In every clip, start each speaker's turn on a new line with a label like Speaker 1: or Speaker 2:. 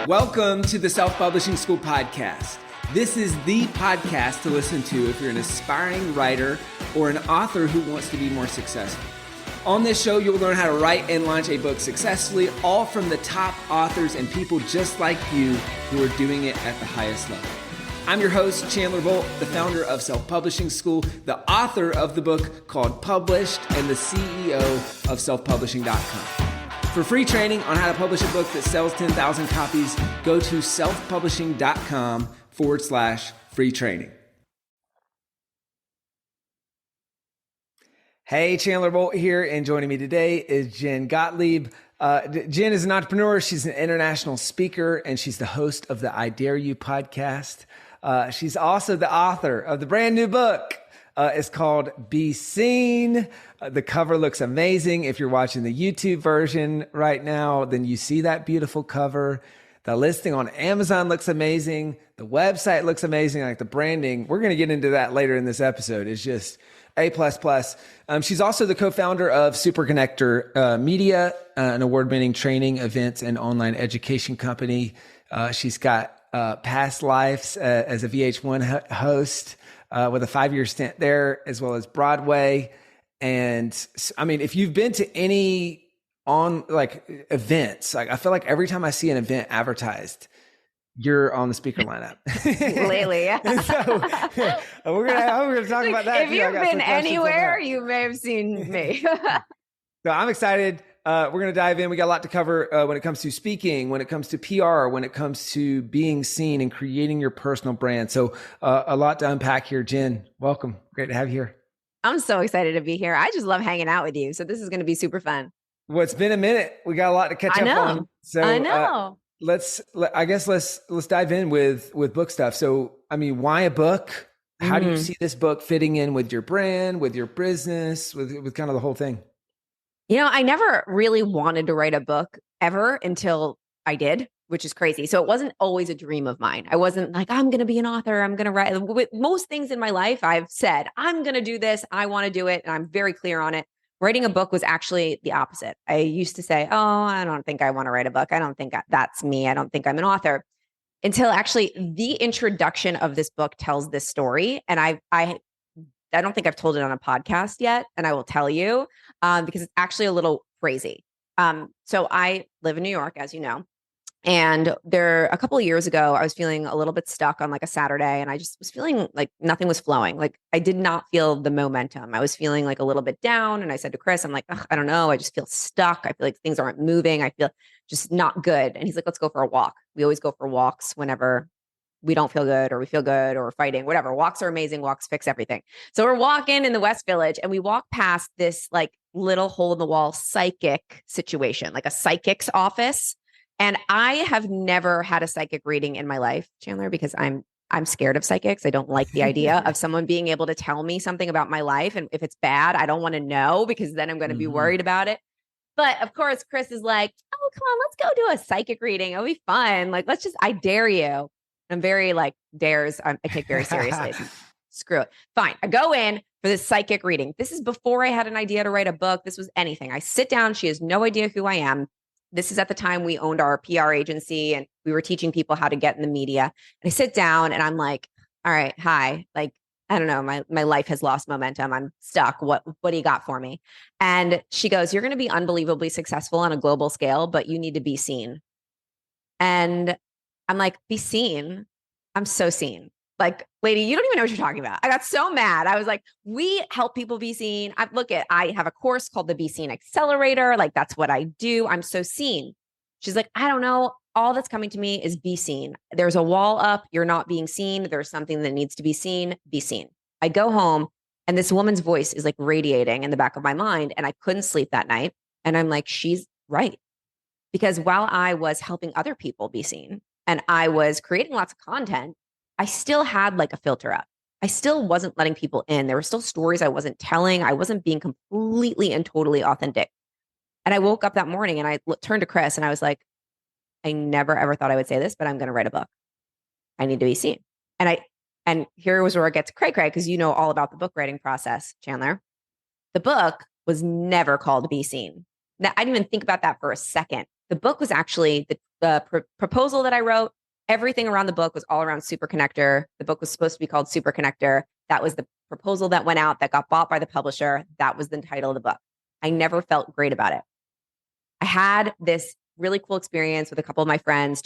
Speaker 1: Welcome to the Self-Publishing School podcast. This is the podcast to listen to if you're an aspiring writer or an author who wants to be more successful. On this show, you'll learn how to write and launch a book successfully, all from the top authors and people just like you who are doing it at the highest level. I'm your host, Chandler Bolt, the founder of Self-Publishing School, the author of the book called Published, and the CEO of selfpublishing.com. For free training on how to publish a book that sells 10,000 copies, go to selfpublishing.com/free training. Hey, Chandler Bolt here, and joining me today is Jen Gottlieb. Jen is an entrepreneur. She's an international speaker, and she's the host of the I Dare You podcast. She's also the author of the brand new book. It's called Be Seen. The cover looks amazing. If you're watching the YouTube version right now, then you see that beautiful cover. The listing on Amazon looks amazing. The website looks amazing. Like the branding, we're going to get into that later in this episode. It's just A++. She's also the co-founder of Superconnector Media, an award-winning training, events, and online education company. She's got past lives as a VH1 host with a 5-year stint there, as well as Broadway. And I mean, if you've been to any events, like I feel like every time I see an event advertised, you're on the speaker lineup
Speaker 2: lately. Yeah.
Speaker 1: So we're gonna talk about that.
Speaker 2: If you've been anywhere, you may have seen me.
Speaker 1: So I'm excited. We're going to dive in. We got a lot to cover when it comes to speaking, when it comes to PR, when it comes to being seen and creating your personal brand. So a lot to unpack here. Jen, welcome. Great to have you here.
Speaker 2: I'm so excited to be here. I just love hanging out with you. So this is going to be super fun.
Speaker 1: Well, it's been a minute. We got a lot to catch up on. So
Speaker 2: I know.
Speaker 1: Let's dive in with book stuff. So, I mean, why a book? How do you see this book fitting in with your brand, with your business, with kind of the whole thing?
Speaker 2: You know, I never really wanted to write a book ever until I did, which is crazy. So it wasn't always a dream of mine. I wasn't like, I'm going to be an author. I'm going to write. With most things in my life, I've said, I'm going to do this. I want to do it. And I'm very clear on it. Writing a book was actually the opposite. I used to say, oh, I don't think I want to write a book. I don't think that's me. I don't think I'm an author. Until actually the introduction of this book tells this story. And I don't think I've told it on a podcast yet, and I will tell you because it's actually a little crazy. So I live in New York, as you know, and a couple of years ago, I was feeling a little bit stuck on like a Saturday, and I just was feeling like nothing was flowing. Like I did not feel the momentum. I was feeling like a little bit down, and I said to Chris, I'm like, I don't know. I just feel stuck. I feel like things aren't moving. I feel just not good. And he's like, let's go for a walk. We always go for walks whenever we don't feel good or we feel good or we're fighting, whatever. Walks are amazing. Walks fix everything. So we're walking in the West Village and we walk past this like little hole in the wall psychic situation, like a psychic's office. And I have never had a psychic reading in my life, Chandler, because I'm scared of psychics. I don't like the idea of someone being able to tell me something about my life. And if it's bad, I don't want to know because then I'm going to be worried about it. But of course, Chris is like, oh, come on, let's go do a psychic reading. It'll be fun. Like, I dare you. I'm very like dares. I take very seriously. Screw it. Fine. I go in for this psychic reading. This is before I had an idea to write a book. This was anything. I sit down. She has no idea who I am. This is at the time we owned our PR agency and we were teaching people how to get in the media. And I sit down and I'm like, all right, hi. Like, I don't know. My life has lost momentum. I'm stuck. What do you got for me? And she goes, you're going to be unbelievably successful on a global scale, but you need to be seen. And I'm like, be seen. I'm so seen. Like, lady, you don't even know what you're talking about. I got so mad. I was like, we help people be seen. I have a course called the Be Seen Accelerator. Like, that's what I do. I'm so seen. She's like, I don't know. All that's coming to me is be seen. There's a wall up. You're not being seen. There's something that needs to be seen. Be seen. I go home and this woman's voice is like radiating in the back of my mind. And I couldn't sleep that night. And I'm like, she's right. Because while I was helping other people be seen, and I was creating lots of content, I still had like a filter up. I still wasn't letting people in. There were still stories I wasn't telling. I wasn't being completely and totally authentic. And I woke up that morning and I turned to Chris and I was like, I never ever thought I would say this, but I'm going to write a book. I need to be seen. And here was where it gets cray-cray because you know all about the book writing process, Chandler. The book was never called Be Seen. Now, I didn't even think about that for a second. The book was actually the proposal that I wrote. Everything around the book was all around Superconnector. The book was supposed to be called Superconnector. That was the proposal that went out that got bought by the publisher. That was the title of the book. I never felt great about it. I had this really cool experience with a couple of my friends,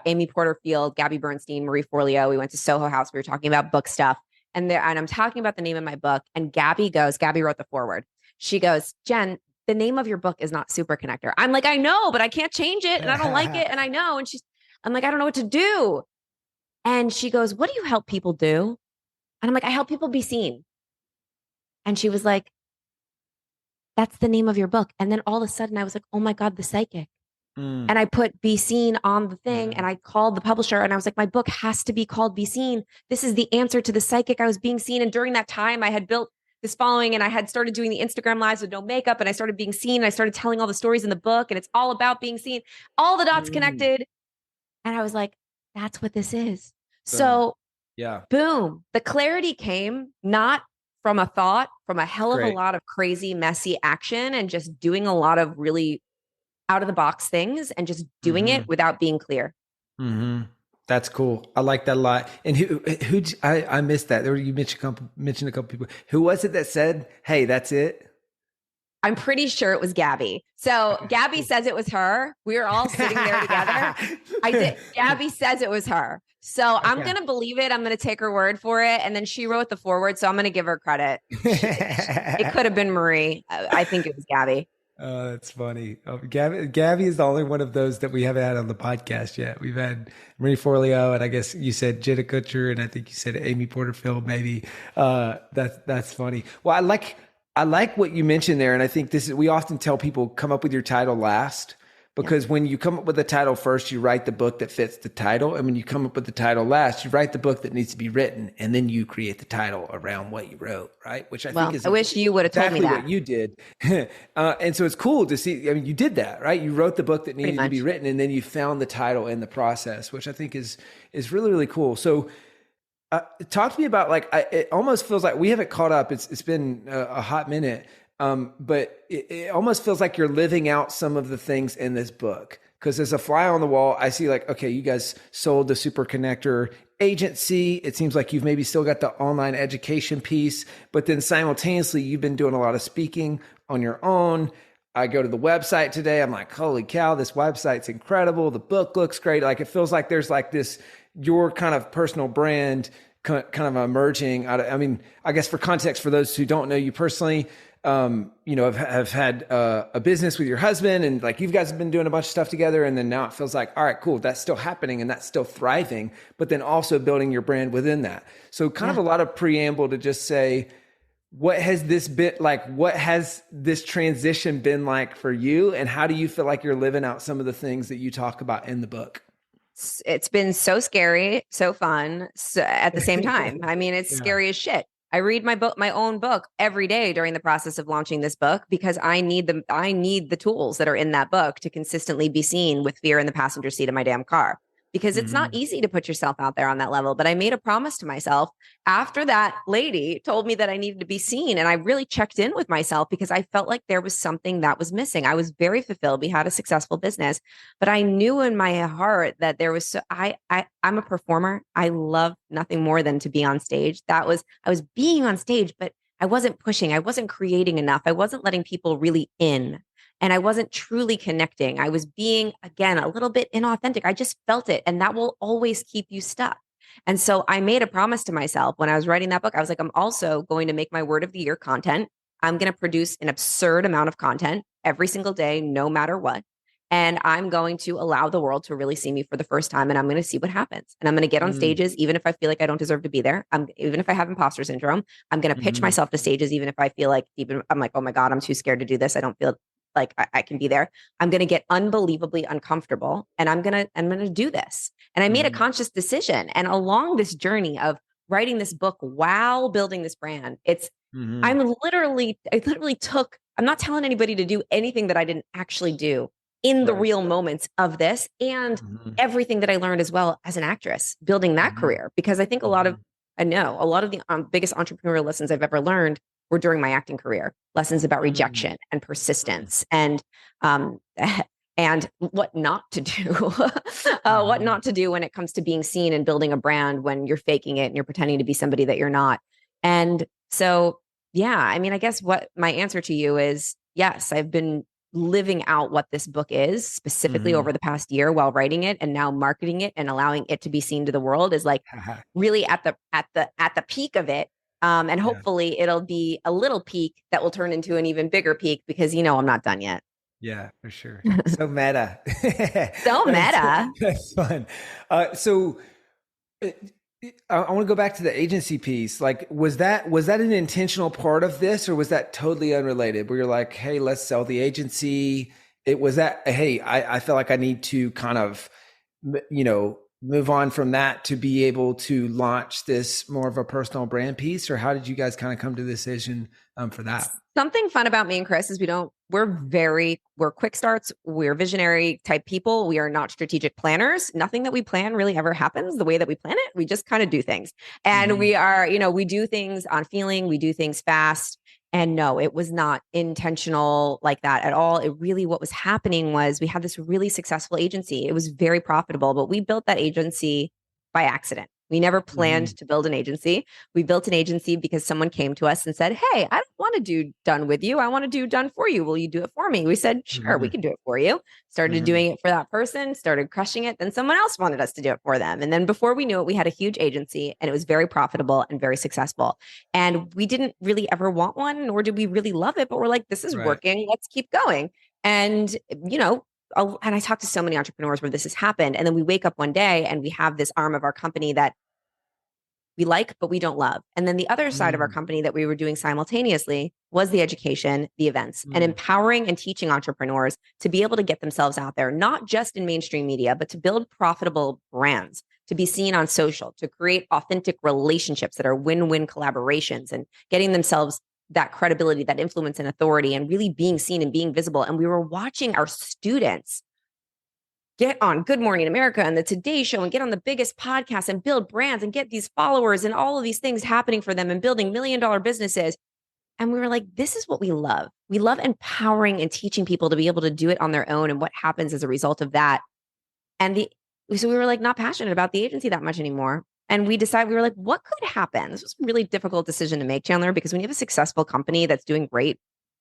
Speaker 2: Amy Porterfield, Gabby Bernstein, Marie Forleo. We went to Soho House. We were talking about book stuff. And I'm talking about the name of my book. And Gabby wrote the foreword. She goes, Jen, the name of your book is not Superconnector. I'm like, I know, but I can't change it. And I don't like it. And I know. And I'm like, I don't know what to do. And she goes, what do you help people do? And I'm like, I help people be seen. And she was like, that's the name of your book. And then all of a sudden I was like, oh my God, The Psychic. And I put Be Seen on the thing and I called the publisher and I was like, my book has to be called Be Seen. This is the answer to The Psychic. I was being seen. And during that time I had built this following and I had started doing the Instagram lives with no makeup and I started being seen. I started telling all the stories in the book and it's all about being seen. All the dots connected. And I was like, that's what this is. So boom, the clarity came not from a thought, from a hell of a lot of crazy, messy action and just doing a lot of really out of the box things and just doing it without being clear.
Speaker 1: That's cool. I like that a lot. And I missed that. You mentioned a couple people. Who was it that said, hey, that's it?
Speaker 2: I'm pretty sure it was Gabby. So Gabby says it was her. We were all sitting there together. Gabby says it was her. So I'm going to believe it. I'm going to take her word for it. And then she wrote the foreword. So I'm going to give her credit. It could have been Marie. I think it was Gabby.
Speaker 1: Oh, that's funny. Gabby is the only one of those that we haven't had on the podcast yet. We've had Marie Forleo, and I guess you said Jenna Kutcher, and I think you said Amy Porterfield, maybe. That's funny. Well, I like what you mentioned there, and I think we often tell people come up with your title last. Because when you come up with the title first, you write the book that fits the title. And when you come up with the title last, you write the book that needs to be written. And then you create the title around what you wrote, right? Which I think is
Speaker 2: I wish you would have told me that.
Speaker 1: What you did. And so it's cool to see, I mean, you did that, right? You wrote the book that needed to be written and then you found the title in the process, which I think is really, really cool. So talk to me about it almost feels like we haven't caught up. It's been a hot minute. But it almost feels like you're living out some of the things in this book. Because as a fly on the wall, I see okay, you guys sold the Superconnector agency. It seems like you've maybe still got the online education piece, but then simultaneously you've been doing a lot of speaking on your own. I go to the website today. I'm like, holy cow, this website's incredible. The book looks great. It feels like there's this, your kind of personal brand kind of emerging. I guess for context, for those who don't know you personally, have had a business with your husband and you guys have been doing a bunch of stuff together. And then now it feels like, all right, cool. That's still happening and that's still thriving, but then also building your brand within that. So kind of a lot of preamble to just say, what has this been like? What has this transition been like for you? And how do you feel like you're living out some of the things that you talk about in the book?
Speaker 2: It's been so scary, so fun at the same time. I mean, it's scary as shit. I read my own book every day during the process of launching this book because I need the tools that are in that book to consistently be seen with fear in the passenger seat of my damn car. Because it's not easy to put yourself out there on that level. But I made a promise to myself after that lady told me that I needed to be seen. And I really checked in with myself because I felt like there was something that was missing. I was very fulfilled. We had a successful business, but I knew in my heart that there was, I'm a performer. I love nothing more than to be on stage. I was being on stage, but I wasn't pushing. I wasn't creating enough. I wasn't letting people really in. And I wasn't truly connecting. I was being, again, a little bit inauthentic. I just felt it. And that will always keep you stuck. And so I made a promise to myself when I was writing that book. I was like, I'm also going to make my word of the year content. I'm going to produce an absurd amount of content every single day, no matter what. And I'm going to allow the world to really see me for the first time. And I'm going to see what happens. And I'm going to get on stages, even if I feel like I don't deserve to be there. Even if I have imposter syndrome, I'm going to pitch myself to stages, even if I feel like I'm like, oh my God, I'm too scared to do this. I don't feel like I can be there. I'm going to get unbelievably uncomfortable and I'm going to do this. And I made a conscious decision. And along this journey of writing this book while building this brand, I'm not telling anybody to do anything that I didn't actually do in the real moments of this and everything that I learned as well as an actress, building that career. Because I think a lot of the biggest entrepreneurial lessons I've ever learned were during my acting career, lessons about rejection and persistence and and what not to do, what not to do when it comes to being seen and building a brand when you're faking it and you're pretending to be somebody that you're not. And so, yeah, I mean, I guess what my answer to you is yes, I've been living out what this book is specifically
Speaker 1: Mm-hmm.
Speaker 2: over the past year while writing it and now marketing it and allowing it to be seen to the world is like really at the peak of it. And
Speaker 1: Yeah.
Speaker 2: hopefully it'll be a little peak that will turn into an even bigger peak because I'm not done yet.
Speaker 1: Yeah, for sure. So meta.
Speaker 2: So
Speaker 1: That's,
Speaker 2: meta.
Speaker 1: that's fun. So uh, I want to go back to the agency piece. Like, was that an intentional part of this, or was that totally unrelated? Where you're like, hey, let's sell the agency. It was that, hey, I feel like I need to kind of, move on from that to be able to launch this more of a personal brand piece, or how did you guys kind of come to the decision for that?
Speaker 2: Something fun about me and Chris is we're quick starts. We're visionary type people. We are not strategic planners. Nothing that we plan really ever happens the way that we plan it. We just kind of do things. And
Speaker 1: Mm-hmm.
Speaker 2: we are, we do things on feeling, we do things fast. And no, it was not intentional like that at all. It really, what was happening was we had this really successful agency. It was very profitable, but we built that agency by accident. We never
Speaker 1: Mm-hmm.
Speaker 2: planned to build an agency. We built an agency because someone came to us and said, hey, I don't want to do done with you. I want to do done for you. Will you do it for me? We said, sure, we
Speaker 1: Mm-hmm.
Speaker 2: can do it for you. Started
Speaker 1: Mm-hmm.
Speaker 2: doing it for that person, started crushing it. Then someone else wanted us to do it for them. And then before we knew it, we had a huge agency and it was very profitable and very successful. And we didn't really ever want one, nor did we really love it, but we're like, this is
Speaker 1: Right.
Speaker 2: working. Let's keep going. And, and I talked to so many entrepreneurs where this has happened. And then we wake up one day and we have this arm of our company that we like, but we don't love. And then the other side of our
Speaker 1: Mm-hmm.
Speaker 2: company that we were doing simultaneously was the education, the events, and empowering and teaching entrepreneurs to be able to get themselves out there, not just in mainstream media, but to build profitable brands, to be seen on social, to create authentic relationships that are win-win collaborations and getting themselves that credibility, that influence and authority, and really being seen and being visible. And we were watching our students get on Good Morning America and the Today Show and get on the biggest podcast and build brands and get these followers and all of these things happening for them and building $1 million businesses. And we were like, this is what we love. We love empowering and teaching people to be able to do it on their own and what happens as a result of that. So we were like not passionate about the agency that much anymore. And we were like, what could happen? This was a really difficult decision to make, Chandler, because when you have a successful company that's doing great,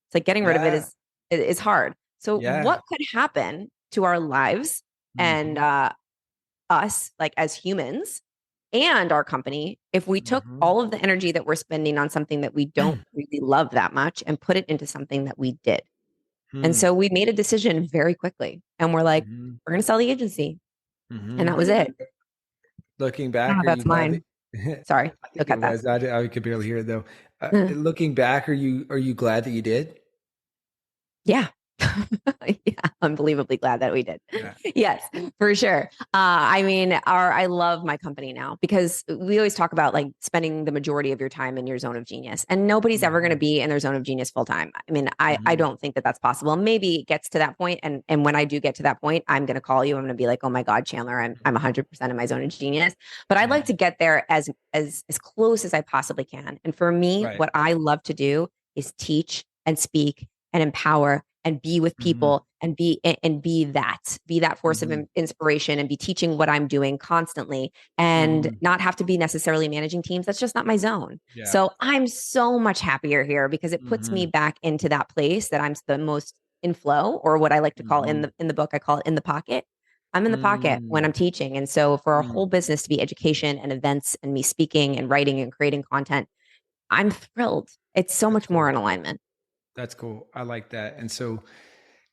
Speaker 2: it's like getting rid of it
Speaker 1: Yeah.
Speaker 2: is hard. So
Speaker 1: Yeah.
Speaker 2: what could happen to our lives and
Speaker 1: Mm-hmm.
Speaker 2: us, like as humans and our company, if we took
Speaker 1: Mm-hmm.
Speaker 2: all of the energy that we're spending on something that we don't really love that much and put it into something that we did? And
Speaker 1: Hmm.
Speaker 2: so we made a decision very quickly and we're like,
Speaker 1: Mhm.
Speaker 2: we're going to sell the agency. And that
Speaker 1: Mhm.
Speaker 2: was it.
Speaker 1: Looking
Speaker 2: I don't
Speaker 1: back,
Speaker 2: know
Speaker 1: are
Speaker 2: if
Speaker 1: you
Speaker 2: that's
Speaker 1: glad that
Speaker 2: mine. Sorry,
Speaker 1: I
Speaker 2: look
Speaker 1: think it
Speaker 2: at that.
Speaker 1: was. I could barely hear it though.
Speaker 2: Mm.
Speaker 1: Looking back, are you glad that you did?
Speaker 2: Yeah. Yeah, unbelievably glad that we did.
Speaker 1: Yeah.
Speaker 2: Yes, for sure. I mean, I love my company now because we always talk about like spending the majority of your time in your zone of genius, and nobody's ever going to
Speaker 1: Mhm.
Speaker 2: be in their zone of genius full time. I mean, I
Speaker 1: Mhm.
Speaker 2: don't think that that's possible. Maybe it gets to that point, and when I do get to that point, I'm going to call you. I'm going to be like, oh my God, Chandler, I'm 100% in my zone of genius. But I'd like to
Speaker 1: Mhm.
Speaker 2: get there as close as I possibly can. And for me,
Speaker 1: Right.
Speaker 2: what I love to do is teach and speak and empower and be with
Speaker 1: Mhm.
Speaker 2: people and be that force of
Speaker 1: Mhm.
Speaker 2: inspiration and be teaching what I'm doing constantly and
Speaker 1: Mhm.
Speaker 2: not have to be necessarily managing teams. That's just not my zone.
Speaker 1: Yeah.
Speaker 2: So I'm so much happier here because it puts me
Speaker 1: Mhm.
Speaker 2: back into that place that I'm the most in flow, or what I like to call
Speaker 1: Mhm.
Speaker 2: in the book, I call it in the pocket. I'm in the pocket when
Speaker 1: Mm.
Speaker 2: I'm teaching. And so for our
Speaker 1: Mm.
Speaker 2: whole business to be education and events and me speaking and writing and creating content, I'm thrilled. It's so
Speaker 1: That's
Speaker 2: much more
Speaker 1: cool.
Speaker 2: in alignment.
Speaker 1: That's cool. I like that. And so,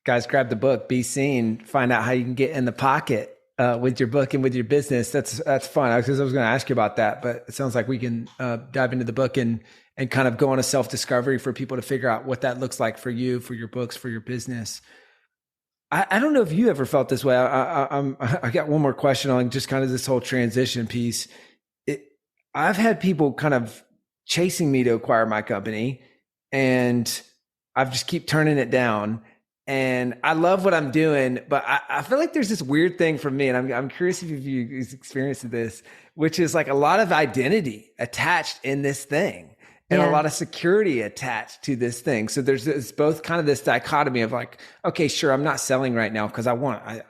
Speaker 1: guys, grab the book, Be Seen, find out how you can get in the pocket with your book and with your business. That's fun. Because I was going to ask you about that, but it sounds like we can dive into the book and kind of go on a self discovery for people to figure out what that looks like for you, for your books, for your business. I don't know if you ever felt this way. I got one more question on just kind of this whole transition piece. It, I've had people kind of chasing me to acquire my company, and I've just keep turning it down. And I love what I'm doing, but I feel like there's this weird thing for me, and I'm curious if you experienced this, which is like a lot of identity attached in this thing. and a
Speaker 2: Yeah.
Speaker 1: lot of security attached to this thing. So it's both kind of this dichotomy of like, okay, sure, I'm not selling right now because I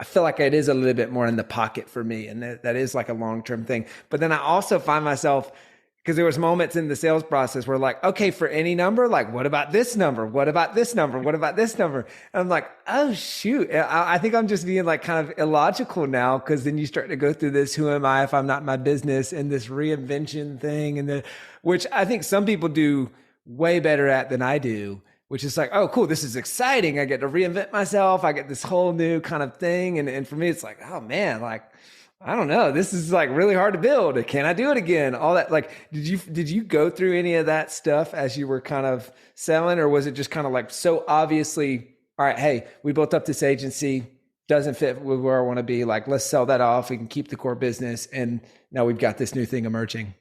Speaker 1: feel like it is a little bit more in the pocket for me. And that is like a long-term thing. But then I also find myself, because there was moments in the sales process where like, okay, for any number, like, what about this number? What about this number? What about this number? And I'm like, oh shoot. I think I'm just being like kind of illogical now. Cause then you start to go through this, who am I if I'm not in my business, and this reinvention thing, which I think some people do way better at than I do, which is like, oh, cool. This is exciting. I get to reinvent myself. I get this whole new kind of thing. And for me, it's like, oh man, like, I don't know. This is like really hard to build. Can I do it again? All that. Like, did you go through any of that stuff as you were kind of selling, or was it just kind of like so obviously, all right, hey, we built up this agency, doesn't fit with where I want to be. Like, let's sell that off. We can keep the core business, and now we've got this new thing emerging.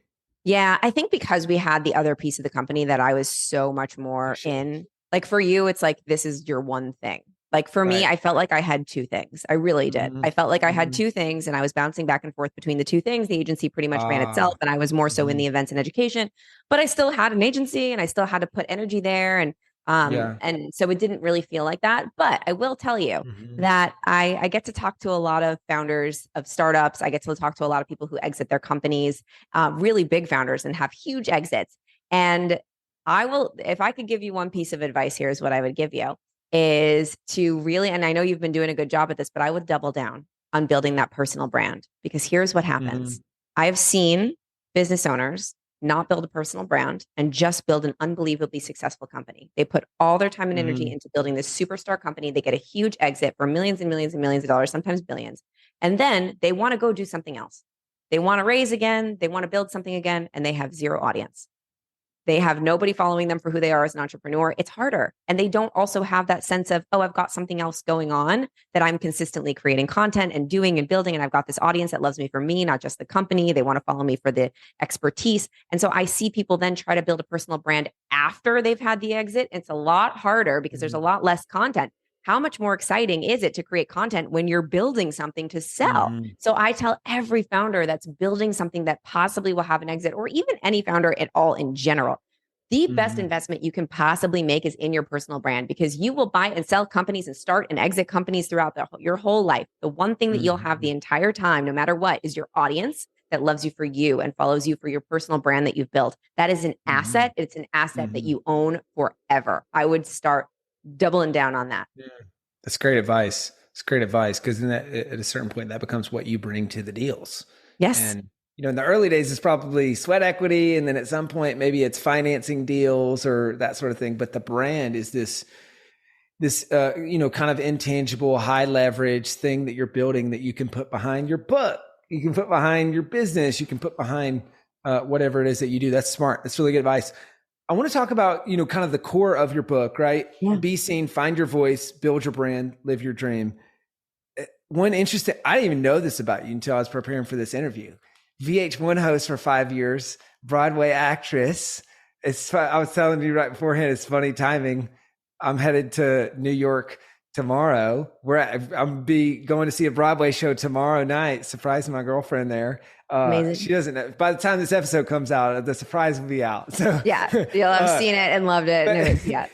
Speaker 2: Yeah, I think because we had the other piece of the company that I was so much more
Speaker 1: Sure.
Speaker 2: in. Like for you, it's like this is your one thing. Like for me,
Speaker 1: Right.
Speaker 2: I felt like I had two things. I really did.
Speaker 1: Mm-hmm.
Speaker 2: I felt like I had
Speaker 1: Mm-hmm.
Speaker 2: two things and I was bouncing back and forth between the two things. The agency pretty much ran itself
Speaker 1: Ah.
Speaker 2: and I was more so in
Speaker 1: Mm-hmm.
Speaker 2: the events and education, but I still had an agency and I still had to put energy there
Speaker 1: Yeah.
Speaker 2: and so it didn't really feel like that. But I will tell you
Speaker 1: Mm-hmm.
Speaker 2: that I get to talk to a lot of founders of startups. I get to talk to a lot of people who exit their companies, really big founders and have huge exits. And I will, if I could give you one piece of advice, here's what I would give you is to really, and I know you've been doing a good job at this, but I would double down on building that personal brand because here's what
Speaker 1: Mm-hmm.
Speaker 2: happens. I have seen business owners not build a personal brand and just build an unbelievably successful company. They put all their time and energy
Speaker 1: Mm-hmm.
Speaker 2: into building this superstar company. They get a huge exit for millions and millions and millions of dollars, sometimes billions. And then they want to go do something else. They want to raise again, they want to build something again, and they have zero audience. They have nobody following them for who they are as an entrepreneur. It's harder. And they don't also have that sense of, oh, I've got something else going on that I'm consistently creating content and doing and building. And I've got this audience that loves me for me, not just the company. They want to follow me for the expertise. And so I see people then try to build a personal brand after they've had the exit. It's a lot harder because there's a lot less content. How much more exciting is it to create content when you're building something to sell?
Speaker 1: Mm-hmm.
Speaker 2: So I tell every founder that's building something that possibly will have an exit, or even any founder at all in general, the best
Speaker 1: Mm-hmm.
Speaker 2: investment you can possibly make is in your personal brand because you will buy and sell companies and start and exit companies throughout your whole life. The one thing that you'll have
Speaker 1: Mm-hmm.
Speaker 2: the entire time, no matter what, is your audience that loves you for you and follows you for your personal brand that you've built. That is an
Speaker 1: Mm-hmm.
Speaker 2: asset. It's an asset that
Speaker 1: Mm-hmm.
Speaker 2: you own forever. I would start doubling down on that.
Speaker 1: Yeah. That's great advice. It's great advice because then at a certain point that becomes what you bring to the deals.
Speaker 2: Yes.
Speaker 1: And in the early days, it's probably sweat equity, and then at some point maybe it's financing deals or that sort of thing. But the brand is this kind of intangible, high leverage thing that you're building that you can put behind your book, you can put behind your business, you can put behind whatever it is that you do. That's smart. That's really good advice. I want to talk about, kind of the core of your book, right?
Speaker 2: Yeah.
Speaker 1: Be seen, find your voice, build your brand, live your dream. One interesting, I didn't even know this about you until I was preparing for this interview. VH1 host for 5 years, Broadway actress. I was telling you right beforehand, it's funny timing. I'm headed to New York tomorrow. I'm going to see a Broadway show tomorrow night, surprising my girlfriend there. She
Speaker 2: Amazing.
Speaker 1: doesn't know. By the time this episode comes out, the surprise will be out. So
Speaker 2: Yeah. You'll have seen it and loved it. Yeah.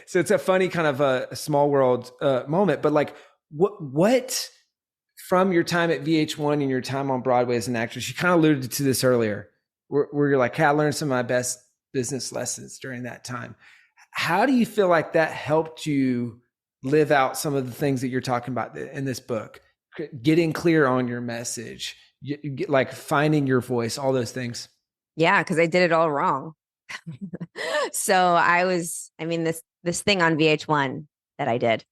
Speaker 1: So it's a funny kind of a small world moment. But like, what from your time at VH1 and your time on Broadway as an actress, you kind of alluded to this earlier, where you're like, hey, I learned some of my best business lessons during that time. How do you feel like that helped you live out some of the things that you're talking about in this book? Getting clear on your message, like finding your voice, all those things.
Speaker 2: Yeah, because I did it all wrong. So this thing on VH1 that I did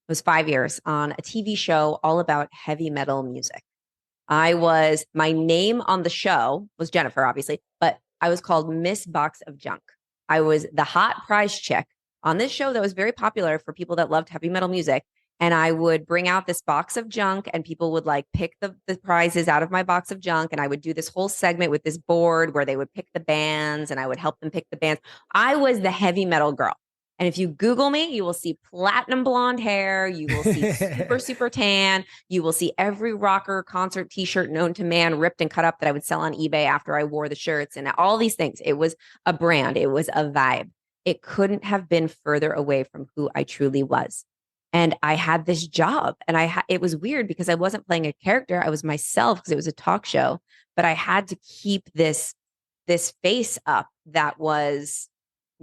Speaker 2: was 5 years on a TV show all about heavy metal music. My name on the show was Jennifer, obviously, but I was called Miss Box of Junk. I was the hot prize chick on this show that was very popular for people that loved heavy metal music. And I would bring out this box of junk and people would like pick the prizes out of my box of junk. And I would do this whole segment with this board where they would pick the bands and I would help them pick the bands. I was the heavy metal girl. And if you Google me, you will see platinum blonde hair. You will see super, super tan. You will see every rocker concert t-shirt known to man ripped and cut up that I would sell on eBay after I wore the shirts and all these things. It was a brand. It was a vibe. It couldn't have been further away from who I truly was. And I had this job and it was weird because I wasn't playing a character. I was myself because it was a talk show, but I had to keep this face up that was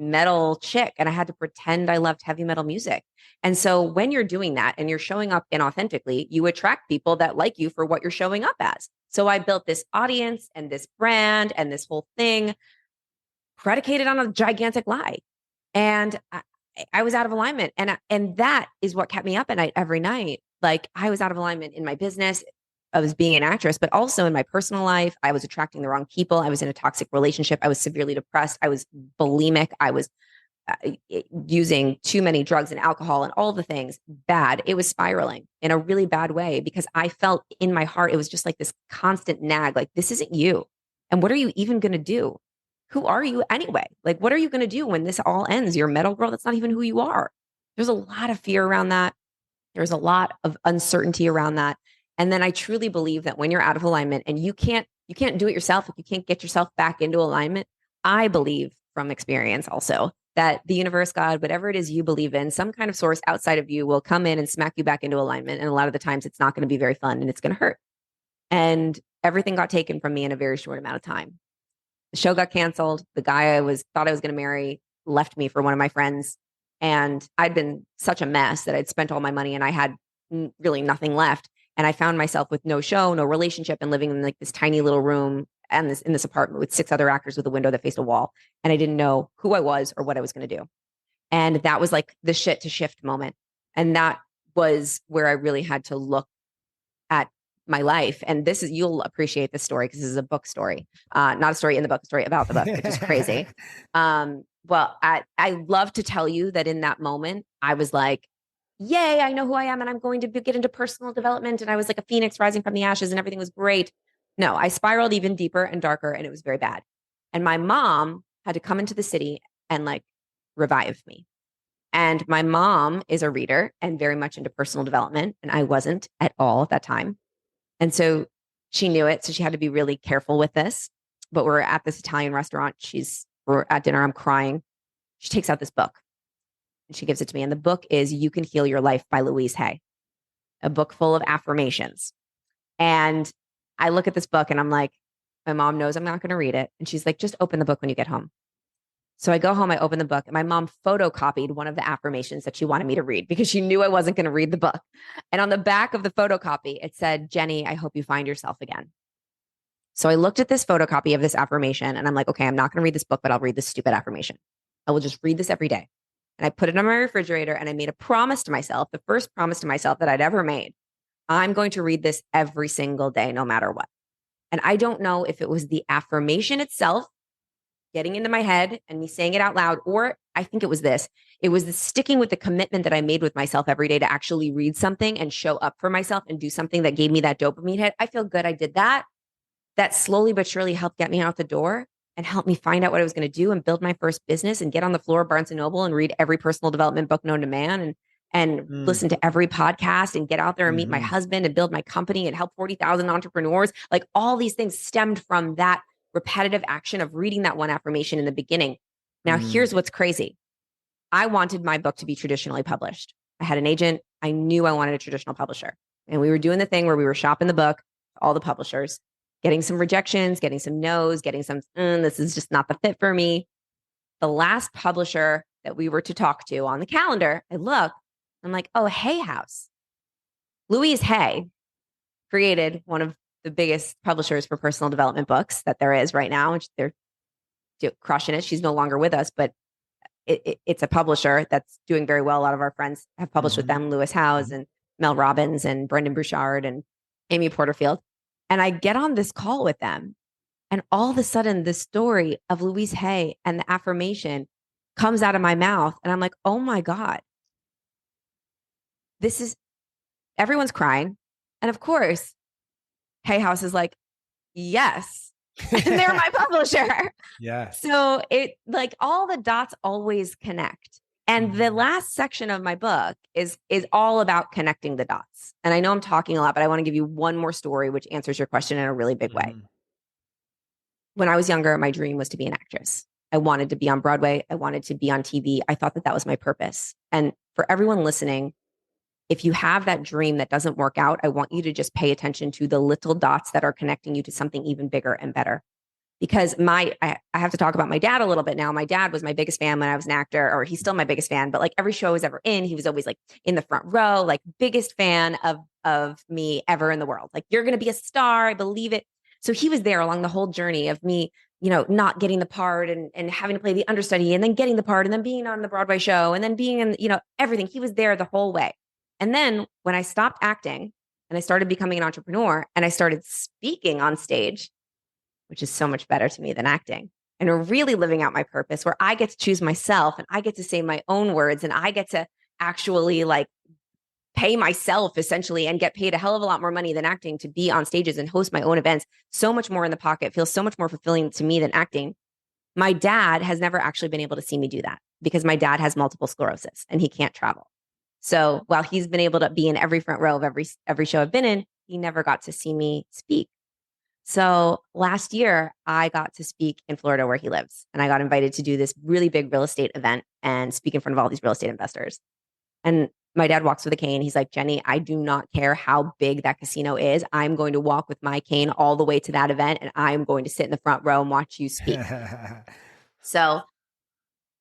Speaker 2: metal chick, and I had to pretend I loved heavy metal music. And so when you're doing that and you're showing up inauthentically, you attract people that like you for what you're showing up as. So I built this audience and this brand and this whole thing predicated on a gigantic lie. And I was out of alignment. And that is what kept me up at night every night. Like I was out of alignment in my business. I was being an actress, but also in my personal life, I was attracting the wrong people. I was in a toxic relationship. I was severely depressed. I was bulimic. I was using too many drugs and alcohol and all the things bad. It was spiraling in a really bad way because I felt in my heart, it was just like this constant nag, like, this isn't you. And what are you even going to do? Who are you anyway? Like, what are you going to do when this all ends? You're a metal girl. That's not even who you are. There's a lot of fear around that. There's a lot of uncertainty around that. And then I truly believe that when you're out of alignment and you can't do it yourself, if you can't get yourself back into alignment, I believe from experience also that the universe, God, whatever it is you believe in, some kind of source outside of you will come in and smack you back into alignment. And a lot of the times it's not going to be very fun and it's going to hurt. And everything got taken from me in a very short amount of time. The show got canceled. The guy thought I was going to marry left me for one of my friends. And I'd been such a mess that I'd spent all my money and I had really nothing left. And I found myself with no show, no relationship, and living in like this tiny little room and in this apartment with 6 other actors with a window that faced a wall. And I didn't know who I was or what I was going to do. And that was like the shit to shift moment. And that was where I really had to look at my life. And you'll appreciate this story because this is a book story, not a story in the book, a story about the book, which is crazy. Well, I love to tell you that in that moment, I was like, yay, I know who I am and I'm going to get into personal development. And I was like a phoenix rising from the ashes and everything was great. No, I spiraled even deeper and darker and it was very bad. And my mom had to come into the city and like revive me. And my mom is a reader and very much into personal development. And I wasn't at all at that time. And so she knew it. So she had to be really careful with this. But we're at this Italian restaurant. We're at dinner. I'm crying. She takes out this book. And she gives it to me. And the book is You Can Heal Your Life by Louise Hay, a book full of affirmations. And I look at this book and I'm like, my mom knows I'm not going to read it. And she's like, just open the book when you get home. So I go home, I open the book, and my mom photocopied one of the affirmations that she wanted me to read because she knew I wasn't going to read the book. And on the back of the photocopy, it said, Jenny, I hope you find yourself again. So I looked at this photocopy of this affirmation and I'm like, okay, I'm not going to read this book, but I'll read this stupid affirmation. I will just read this every day. And I put it on my refrigerator and I made a promise to myself, the first promise to myself that I'd ever made. I'm going to read this every single day, no matter what. And I don't know if it was the affirmation itself getting into my head and me saying it out loud, or I think it was this. It was the sticking with the commitment that I made with myself every day to actually read something and show up for myself and do something that gave me that dopamine hit. I feel good. I did that. That slowly but surely helped get me out the door and helped me find out what I was going to do and build my first business and get on the floor of Barnes and Noble and read every personal development book known to man and listen to every podcast and get out there and meet my husband and build my company and help 40,000 entrepreneurs. Like all these things stemmed from that repetitive action of reading that one affirmation in the beginning. Now, here's what's crazy. I wanted my book to be traditionally published. I had an agent. I knew I wanted a traditional publisher. And we were doing the thing where we were shopping the book, all the publishers, getting some rejections, getting some no's, getting some, this is just not the fit for me. The last publisher that we were to talk to on the calendar, I look, I'm like, oh, Hay House. Louise Hay created one of the biggest publishers for personal development books that there is right now. Which they're crushing it. She's no longer with us, but it's a publisher that's doing very well. A lot of our friends have published with them, Lewis Howes and Mel Robbins and Brendan Bouchard and Amy Porterfield. And I get on this call with them. And all of a sudden, the story of Louise Hay and the affirmation comes out of my mouth. And I'm like, oh my God, everyone's crying. And of course, Hay House is like, yes. And they're my publisher.
Speaker 1: Yeah.
Speaker 2: So it like all the dots always connect. And the last section of my book is all about connecting the dots. And I know I'm talking a lot, but I want to give you one more story which answers your question in a really big way. When I was younger, my dream was to be an actress. I wanted to be on Broadway. I wanted to be on TV. I thought that that was my purpose. And for everyone listening, if you have that dream that doesn't work out, I want you to just pay attention to the little dots that are connecting you to something even bigger and better. Because I have to talk about my dad a little bit now. My dad was my biggest fan when I was an actor, or he's still my biggest fan, but like every show I was ever in, he was always like in the front row, like biggest fan of me ever in the world. Like, you're going to be a star. I believe it. So he was there along the whole journey of me, not getting the part and having to play the understudy and then getting the part and then being on the Broadway show and then being in, everything. He was there the whole way. And then when I stopped acting and I started becoming an entrepreneur and I started speaking on stage, which is so much better to me than acting, and really living out my purpose where I get to choose myself and I get to say my own words and I get to actually like pay myself essentially and get paid a hell of a lot more money than acting to be on stages and host my own events. So much more in the pocket, feels so much more fulfilling to me than acting. My dad has never actually been able to see me do that because my dad has multiple sclerosis and he can't travel. So while he's been able to be in every front row of every show I've been in, he never got to see me speak. So last year, I got to speak in Florida where he lives. And I got invited to do this really big real estate event and speak in front of all these real estate investors. And my dad walks with a cane. He's like, Jenny, I do not care how big that casino is. I'm going to walk with my cane all the way to that event. And I'm going to sit in the front row and watch you speak. So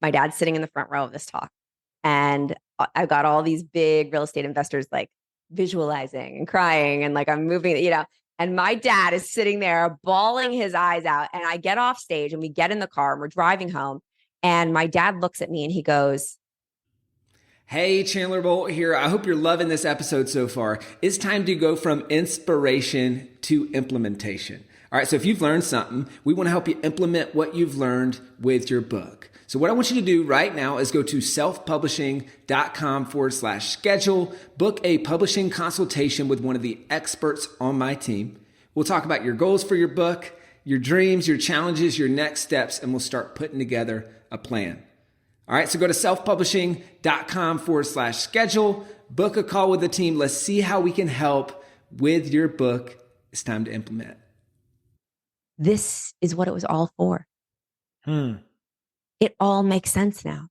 Speaker 2: my dad's sitting in the front row of this talk. And I've got all these big real estate investors like visualizing and crying. And like I'm moving, and my dad is sitting there bawling his eyes out. And I get off stage and we get in the car and we're driving home. And my dad looks at me and he goes,
Speaker 1: hey, Chandler Bolt here. I hope you're loving this episode so far. It's time to go from inspiration to implementation. All right, so if you've learned something, we want to help you implement what you've learned with your book. So what I want you to do right now is go to selfpublishing.com/schedule, book a publishing consultation with one of the experts on my team. We'll talk about your goals for your book, your dreams, your challenges, your next steps, and we'll start putting together a plan. All right, so go to selfpublishing.com/schedule, book a call with the team. Let's see how we can help with your book. It's time to implement.
Speaker 2: This is what it was all for. It all makes sense now.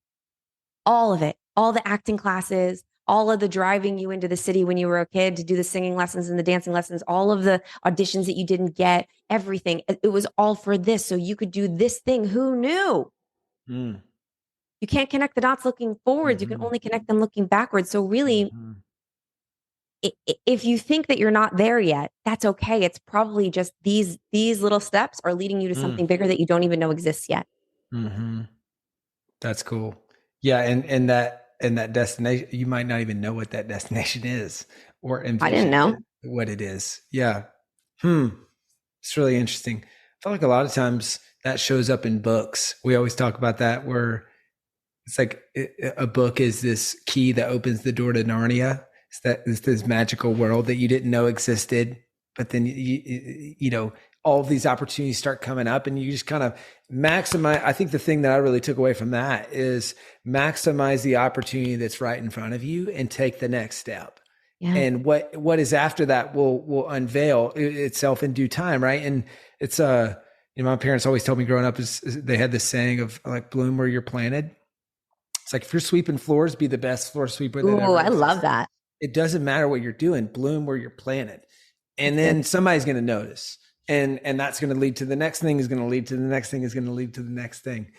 Speaker 2: All of it, all the acting classes, all of the driving you into the city when you were a kid to do the singing lessons and the dancing lessons, all of the auditions that you didn't get, everything. It was all for this. So you could do this thing. Who knew? You can't connect the dots looking forwards. You can only connect them looking backwards. So really, if you think that you're not there yet, that's okay. It's probably just these little steps are leading you to something bigger that you don't even know exists yet.
Speaker 1: That's cool. Yeah. And that destination, you might not even know what that destination is or
Speaker 2: I didn't know
Speaker 1: what it is. Yeah. It's really interesting. I feel like a lot of times that shows up in books. We always talk about that where it's like a book is this key that opens the door to Narnia. It's this magical world that you didn't know existed, but then all of these opportunities start coming up and you just kind of maximize. I think the thing that I really took away from that is maximize the opportunity that's right in front of you and take the next step. Yeah. And what is after that will unveil itself in due time. Right. And it's, my parents always told me growing up is they had this saying of like, bloom where you're planted. It's like, if you're sweeping floors, be the best floor sweeper.
Speaker 2: Ooh, I love that.
Speaker 1: It doesn't matter what you're doing, bloom where you're planted. And then somebody's going to notice. And that's going to lead to the next thing is going to lead to the next thing is going to lead to the next thing.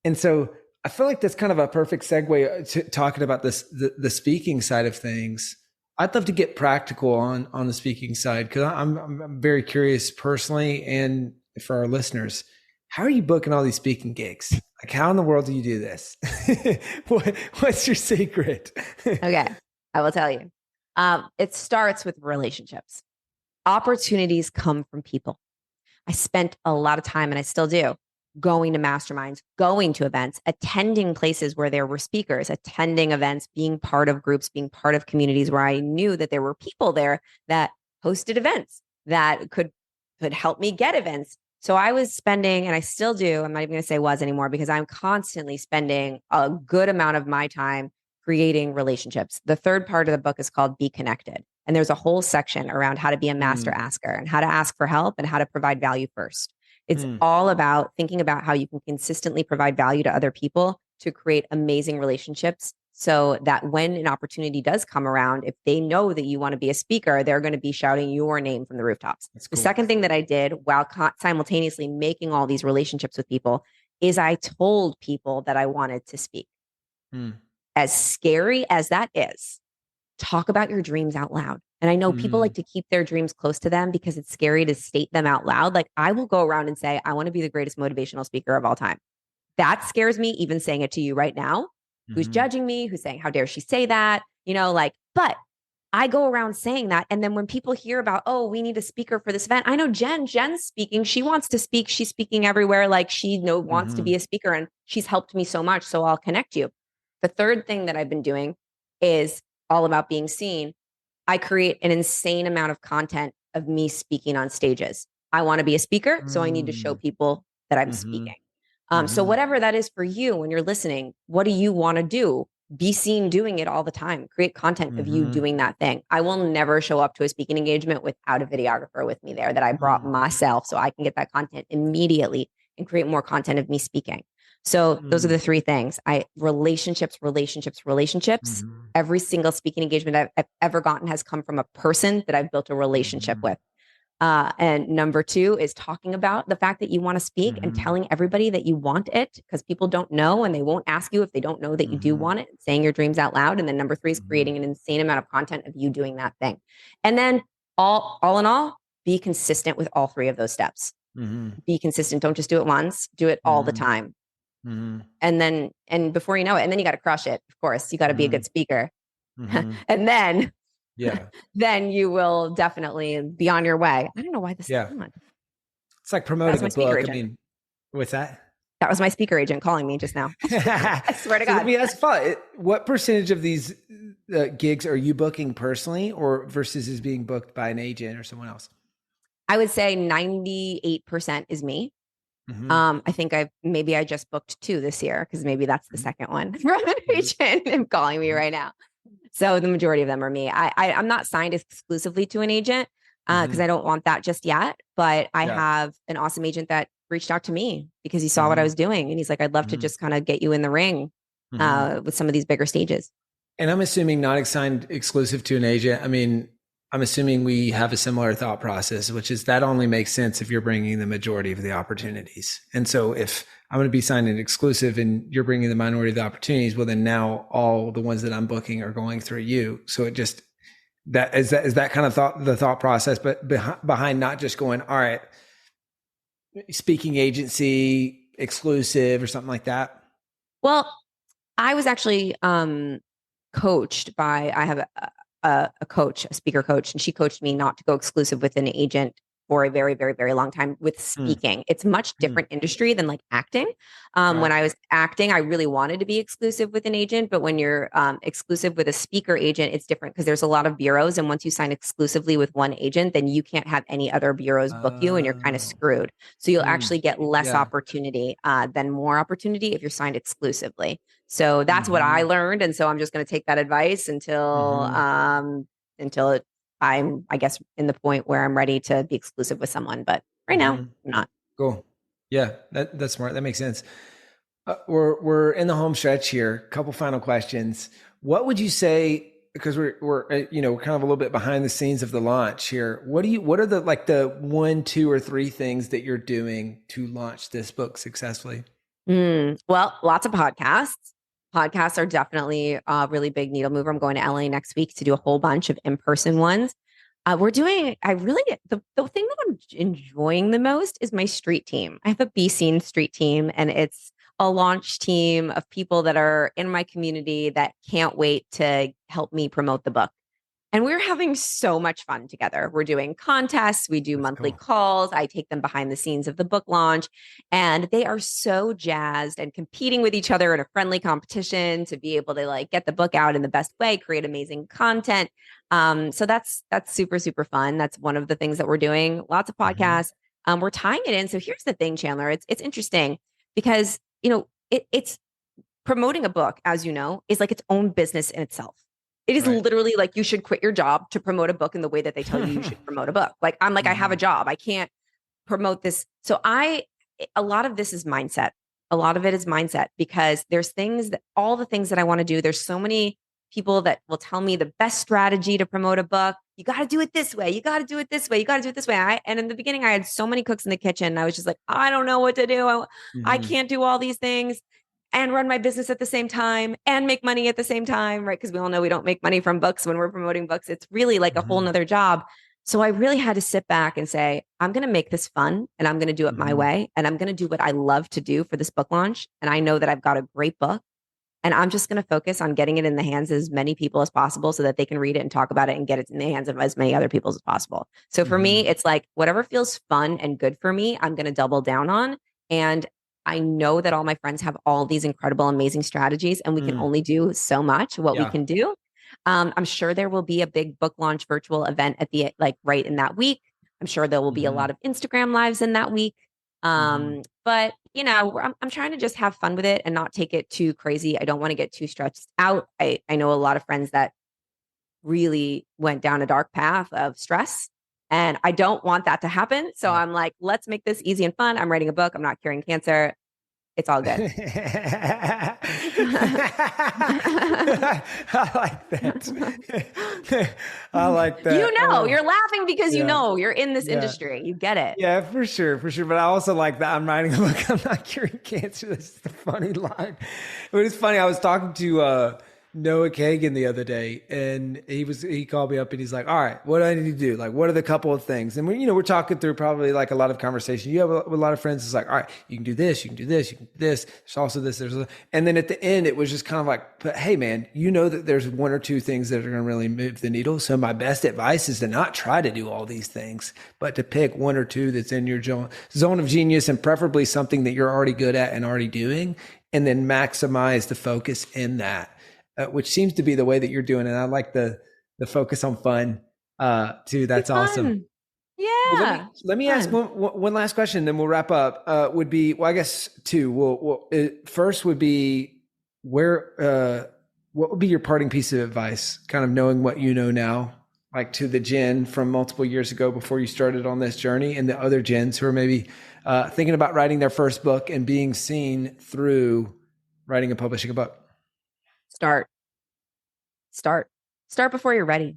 Speaker 1: And so I feel like that's kind of a perfect segue to talking about this, the speaking side of things. I'd love to get practical on the speaking side because I'm very curious personally and for our listeners. How are you booking all these speaking gigs? Like, how in the world do you do this? What's your secret?
Speaker 2: Okay, I will tell you. It starts with relationships. Opportunities come from people. I spent a lot of time, and I still do, going to masterminds, going to events, attending places where there were speakers, attending events, being part of groups, being part of communities where I knew that there were people there that hosted events that could help me get events. So I was spending, and I still do, I'm not even going to say was anymore because I'm constantly spending a good amount of my time creating relationships. The third part of the book is called Be Connected. And there's a whole section around how to be a master
Speaker 1: Mm,
Speaker 2: asker and how to ask for help and how to provide value first. It's
Speaker 1: mm,
Speaker 2: all about thinking about how you can consistently provide value to other people to create amazing relationships so that when an opportunity does come around, if they know that you want to be a speaker, they're going to be shouting your name from the rooftops.
Speaker 1: that's
Speaker 2: The
Speaker 1: cool.
Speaker 2: second thing that I did while simultaneously making all these relationships with people is I told people that I wanted to speak.
Speaker 1: Mm,
Speaker 2: As scary as that is, talk about your dreams out loud. And I know people like
Speaker 1: mm,
Speaker 2: to keep their dreams close to them because it's scary to state them out loud. Like I will go around and say, I want to be the greatest motivational speaker of all time. That scares me, even saying it to you right now. Who's
Speaker 1: mhm,
Speaker 2: judging me? Who's saying, how dare she say that? But I go around saying that. And then when people hear about, oh, we need a speaker for this event, I know Jen's speaking. She wants to speak. She's speaking everywhere. Like she wants to
Speaker 1: mhm,
Speaker 2: be a speaker and she's helped me so much. So I'll connect you. The third thing that I've been doing is all about being seen. I create an insane amount of content of me speaking on stages. I want to be a speaker, so I need to show
Speaker 1: mm,
Speaker 2: people that I'm
Speaker 1: mhm,
Speaker 2: speaking. So
Speaker 1: mhm,
Speaker 2: whatever that is for you when you're listening, what do you want to do? Be seen doing it all the time. Create content of you
Speaker 1: mhm,
Speaker 2: doing that thing. I will never show up to a speaking engagement without a videographer with me there that I brought
Speaker 1: mm,
Speaker 2: myself so I can get that content immediately and create more content of me speaking. So those are
Speaker 1: mm,
Speaker 2: the three things. Relationships, relationships, relationships.
Speaker 1: mhm,
Speaker 2: Every single speaking engagement I've ever gotten has come from a person that I've built a relationship
Speaker 1: mhm,
Speaker 2: with. And number two is talking about the fact that you want to speak and
Speaker 1: mhm,
Speaker 2: telling everybody that you want it because people don't know and they won't ask you if they don't know that you do
Speaker 1: mhm,
Speaker 2: want it, saying your dreams out loud. And then number three is
Speaker 1: mhm,
Speaker 2: creating an insane amount of content of you doing that thing. And then all in all, be consistent with all three of those steps.
Speaker 1: mhm,
Speaker 2: Be consistent. Don't just do it once, do it all the
Speaker 1: mhm,
Speaker 2: time.
Speaker 1: mhm,
Speaker 2: And before you know it, and then you got to crush it. Of course, you got to be a
Speaker 1: mhm,
Speaker 2: good speaker.
Speaker 1: mhm.
Speaker 2: And
Speaker 1: Yeah,
Speaker 2: then you will definitely be on your way. I don't know why this is
Speaker 1: yeah.
Speaker 2: on.
Speaker 1: It's like
Speaker 2: That was
Speaker 1: promoting
Speaker 2: my
Speaker 1: a
Speaker 2: speaker
Speaker 1: book. I
Speaker 2: agent.
Speaker 1: mean, with that.
Speaker 2: That was my speaker agent calling me just now. I swear to
Speaker 1: So let
Speaker 2: God.
Speaker 1: me ask, what percentage of these gigs are you booking personally, or versus is being booked by an agent or someone else?
Speaker 2: I would say 98% is me.
Speaker 1: Hmm.
Speaker 2: I think I just booked two this year because maybe that's the
Speaker 1: Hmm.
Speaker 2: second one from an
Speaker 1: Hmm.
Speaker 2: agent and calling me
Speaker 1: Hmm.
Speaker 2: right now. So the majority of them are me. I'm not signed exclusively to an agent because
Speaker 1: Hmm.
Speaker 2: I don't want that just yet. But I
Speaker 1: Yeah.
Speaker 2: have an awesome agent that reached out to me because he saw what I
Speaker 1: Hmm.
Speaker 2: was doing and he's like, I'd love to
Speaker 1: Hmm.
Speaker 2: just kind of get you in the ring
Speaker 1: Hmm.
Speaker 2: with some of these bigger stages.
Speaker 1: And I'm assuming not signed exclusive to an agent. I mean, I'm assuming we have a similar thought process, which is that only makes sense if you're bringing the majority of the opportunities. And so if I'm going to be signed an exclusive and you're bringing the minority of the opportunities, well, then now all the ones that I'm booking are going through you. So it just, that kind of the thought process, but behind not just going, all right, speaking agency exclusive or something like that.
Speaker 2: Well, I was actually coached by I have a coach, a speaker coach, and she coached me not to go exclusive with an agent for a very, very, very long time with
Speaker 1: Hmm.
Speaker 2: speaking. It's much
Speaker 1: Hmm.
Speaker 2: different industry than like acting. When
Speaker 1: Right.
Speaker 2: I was acting, I really wanted to be exclusive with an agent, but when you're exclusive with a speaker agent, it's different because there's a lot of bureaus, and once you sign exclusively with one agent, then you can't have any other bureaus book you, and you're kind of
Speaker 1: Oh.
Speaker 2: screwed. So you'll
Speaker 1: Hmm.
Speaker 2: actually get less
Speaker 1: Yeah.
Speaker 2: opportunity than more opportunity if you're signed exclusively. So that's what I
Speaker 1: Hmm.
Speaker 2: learned, and so I'm just going to take that advice
Speaker 1: Hmm.
Speaker 2: until I'm, I guess, in the point where I'm ready to be exclusive with someone. But right now,
Speaker 1: Hmm.
Speaker 2: I'm not.
Speaker 1: Cool. Yeah, that's smart. That makes sense. We're in the home stretch here. Couple final questions. What would you say? Because we're kind of a little bit behind the scenes of the launch here. What are the like the one, two, or three things that you're doing to launch this book successfully?
Speaker 2: Well, lots of podcasts. Podcasts are definitely a really big needle mover. I'm going to LA next week to do a whole bunch of in-person ones. The thing that I'm enjoying the most is my street team. I have a Be Seen street team, and it's a launch team of people that are in my community that can't wait to help me promote the book. And we're having so much fun together. We're doing contests, we do
Speaker 1: That's
Speaker 2: monthly
Speaker 1: cool.
Speaker 2: calls. I take them behind the scenes of the book launch, and they are so jazzed and competing with each other in a friendly competition to be able to like get the book out in the best way, create amazing content. So that's super super fun. That's one of the things that we're doing. Lots of
Speaker 1: Hmm.
Speaker 2: podcasts. we're tying it in. So here's the thing, Chandler. It's interesting because, it's promoting a book, as you know, is like its own business in itself. It is
Speaker 1: Right.
Speaker 2: literally like you should quit your job to promote a book in the way that they tell you should promote a book. Like I'm like, I have a job. I can't promote this. So a lot of this is mindset. A lot of it is mindset because there's all the things that I want to do. There's so many people that will tell me the best strategy to promote a book. You got to do it this way. You got to do it this way. You got to do it this way. And in the beginning, I had so many cooks in the kitchen. And I was just like, I don't know what to do. I
Speaker 1: Mhm.
Speaker 2: can't do all these things and run my business at the same time and make money at the same time, right? Because we all know we don't make money from books when we're promoting books. It's really like a whole
Speaker 1: Mhm.
Speaker 2: nother job. So I really had to sit back and say, I'm going to make this fun and I'm going to do it my
Speaker 1: Mhm.
Speaker 2: way. And I'm going to do what I love to do for this book launch. And I know that I've got a great book and I'm just going to focus on getting it in the hands of as many people as possible so that they can read it and talk about it and get it in the hands of as many other people as possible. So for me,
Speaker 1: Mhm.
Speaker 2: it's like whatever feels fun and good for me, I'm going to double down on. And I know that all my friends have all these incredible, amazing strategies, and we can
Speaker 1: Mm.
Speaker 2: only do so much what we
Speaker 1: Yeah.
Speaker 2: can do. I'm sure there will be a big book launch virtual event at the like right in that week. I'm sure there will be a lot
Speaker 1: Mhm.
Speaker 2: of Instagram lives in that week.
Speaker 1: Mhm.
Speaker 2: But I'm trying to just have fun with it and not take it too crazy. I don't want to get too stressed out. I know a lot of friends that really went down a dark path of stress. And I don't want that to happen. So
Speaker 1: Yeah.
Speaker 2: I'm like, let's make this easy and fun. I'm writing a book. I'm not curing cancer. It's all good.
Speaker 1: I like that. I like that.
Speaker 2: You're laughing because
Speaker 1: Yeah.
Speaker 2: you're in this
Speaker 1: Yeah.
Speaker 2: industry. You get it.
Speaker 1: Yeah, for sure, for sure. But I also like that I'm writing a book. I'm not curing cancer. That's just a funny line. It was funny. I was talking to Noah Kagan the other day, and he called me up and he's like, "All right, what do I need to do? Like, what are the couple of things?" And we're talking through probably like a lot of conversation. You have a lot of friends. It's like, "All right, you can do this, you can do this, you can do this. There's also this, and then at the end, it was just kind of like, but hey, man, you know that there's one or two things that are going to really move the needle. So my best advice is to not try to do all these things, but to pick one or two that's in your zone of genius, and preferably something that you're already good at and already doing, and then maximize the focus in that." Which seems to be the way that you're doing. And I like the focus on fun too.
Speaker 2: Be
Speaker 1: That's awesome.
Speaker 2: fun.
Speaker 1: Well,
Speaker 2: Yeah.
Speaker 1: let me ask
Speaker 2: Fun.
Speaker 1: one last question, then we'll wrap up. Would be, well, I guess two. First would be where what would be your parting piece of advice, kind of knowing what you know now, like to the Jen from multiple years ago before you started on this journey, and the other Jens who are maybe thinking about writing their first book and being seen through writing and publishing a book.
Speaker 2: Start. Start. Start before you're ready.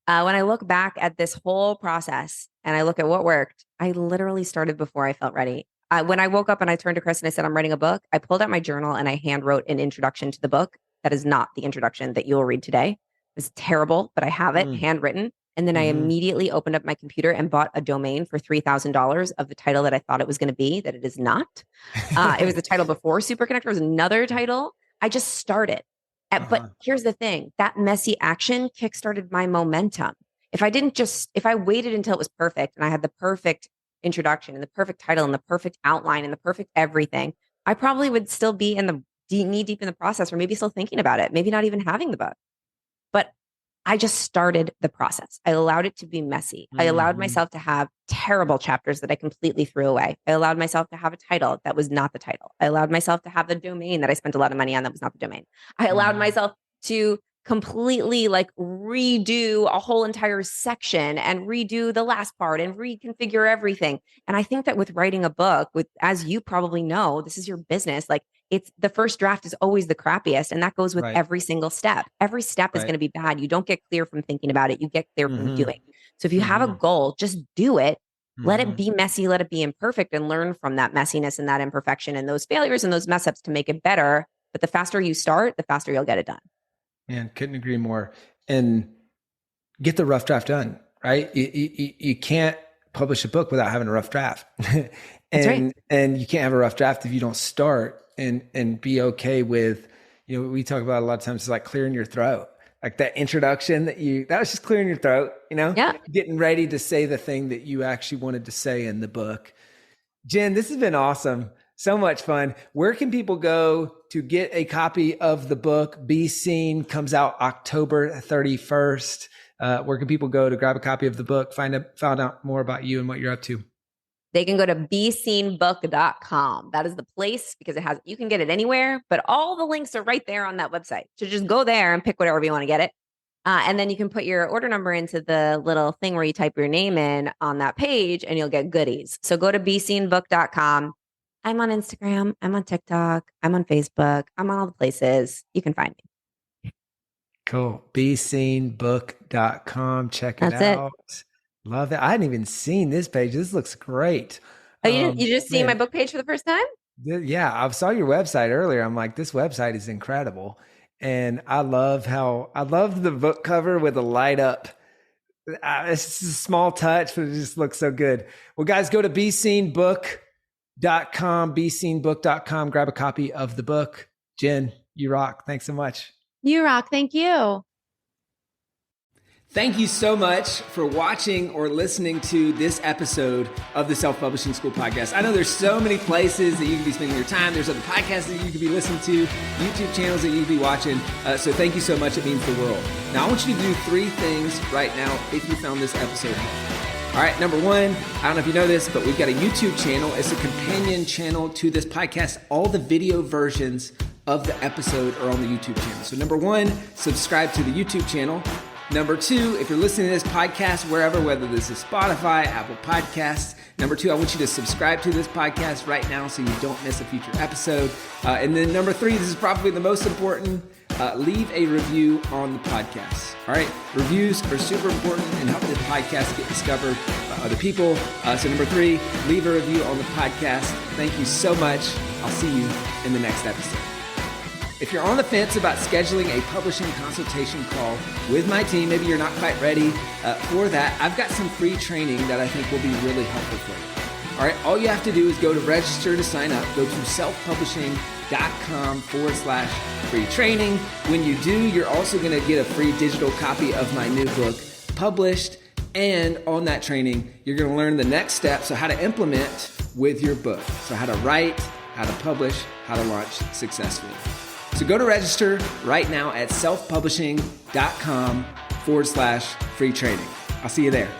Speaker 2: When I look back at this whole process and I look at what worked, I literally started before I felt ready. When I woke up and I turned to Chris and I said, I'm writing a book, I pulled out my journal and I hand wrote an introduction to the book. That is not the introduction that you'll read today. It's terrible, but I have it
Speaker 1: Mm.
Speaker 2: handwritten. And then I
Speaker 1: Mm-hmm.
Speaker 2: immediately opened up my computer and bought a domain for $3,000 of the title that I thought it was going to be, that it is not. It was the title before Superconnector, was another title. I just started. But
Speaker 1: Uh-huh.
Speaker 2: here's the thing, that messy action kickstarted my momentum. If I waited until it was perfect and I had the perfect introduction and the perfect title and the perfect outline and the perfect everything, I probably would still be in the knee deep in the process, or maybe still thinking about it, maybe not even having the book. But I just started the process. I allowed it to be messy. I allowed
Speaker 1: Mm-hmm.
Speaker 2: myself to have terrible chapters that I completely threw away. I allowed myself to have a title that was not the title. I allowed myself to have the domain that I spent a lot of money on that was not the domain. I allowed
Speaker 1: Mm-hmm.
Speaker 2: myself to completely like redo a whole entire section and redo the last part and reconfigure everything. And I think that with writing a book, with as you probably know, this is your business, like it's the first draft is always the crappiest. And that goes with
Speaker 1: Right.
Speaker 2: every single step. Every step is
Speaker 1: Right.
Speaker 2: going to be bad. You don't get clear from thinking about it. You get clear from
Speaker 1: Mm-hmm.
Speaker 2: doing. So if you have a
Speaker 1: Mm-hmm.
Speaker 2: goal, just do it. Let it
Speaker 1: Mm-hmm.
Speaker 2: be messy, let it be imperfect, and learn from that messiness and that imperfection and those failures and those mess ups to make it better. But the faster you start, the faster you'll get it done.
Speaker 1: Man, couldn't agree more. And get the rough draft done, right? You can't publish a book without having a rough draft.
Speaker 2: That's right.
Speaker 1: And you can't have a rough draft if you don't start and be okay with, we talk about a lot of times, it's like clearing your throat. Like that introduction that was just clearing your throat,
Speaker 2: Yeah.
Speaker 1: getting ready to say the thing that you actually wanted to say in the book. Jen, this has been awesome. So much fun. Where can people go to get a copy of the book? Be Seen comes out October 31st. Where can people go to grab a copy of the book, find out more about you and what you're up to?
Speaker 2: They can go to beseenbook.com. That is the place because you can get it anywhere, but all the links are right there on that website. So just go there and pick whatever you want to get it. And then you can put your order number into the little thing where you type your name in on that page and you'll get goodies. So go to beseenbook.com. I'm on Instagram. I'm on TikTok. I'm on Facebook. I'm on all the places. You can find me.
Speaker 1: Cool. beseenbook.com. Check it
Speaker 2: That's
Speaker 1: out. Love it. I hadn't even seen this page. This looks great.
Speaker 2: Oh, you just see my book page for the first time?
Speaker 1: Yeah, I saw your website earlier. I'm like, this website is incredible. And I love the book cover with the light up. It's just a small touch, but it just looks so good. Well, guys, go to beseenbook.com, grab a copy of the book. Jen, you rock. Thanks so much.
Speaker 2: You rock. Thank you.
Speaker 1: Thank you so much for watching or listening to this episode of the Self-Publishing School podcast. I know there's so many places that you can be spending your time. There's other podcasts that you could be listening to, YouTube channels that you could be watching. So thank you so much. It means the world. Now, I want you to do 3 things right now if you found this episode helpful. All right, number 1, I don't know if you know this, but we've got a YouTube channel. It's a companion channel to this podcast. All the video versions of the episode are on the YouTube channel. So number 1, subscribe to the YouTube channel. Number 2, if you're listening to this podcast wherever, whether this is Spotify, Apple Podcasts, number 2, I want you to subscribe to this podcast right now so you don't miss a future episode. And then number 3, this is probably the most important, leave a review on the podcast. All right, reviews are super important and help this podcast get discovered by other people. So number 3, leave a review on the podcast. Thank you so much. I'll see you in the next episode. If you're on the fence about scheduling a publishing consultation call with my team, maybe you're not quite ready for that, I've got some free training that I think will be really helpful for you. All right, all you have to do is go to register to sign up. Go to selfpublishing.com/free training. When you do, you're also going to get a free digital copy of my new book, Published. And on that training, you're going to learn the next steps, so how to implement with your book. So how to write, how to publish, how to launch successfully. So go to register right now at selfpublishing.com/free training. I'll see you there.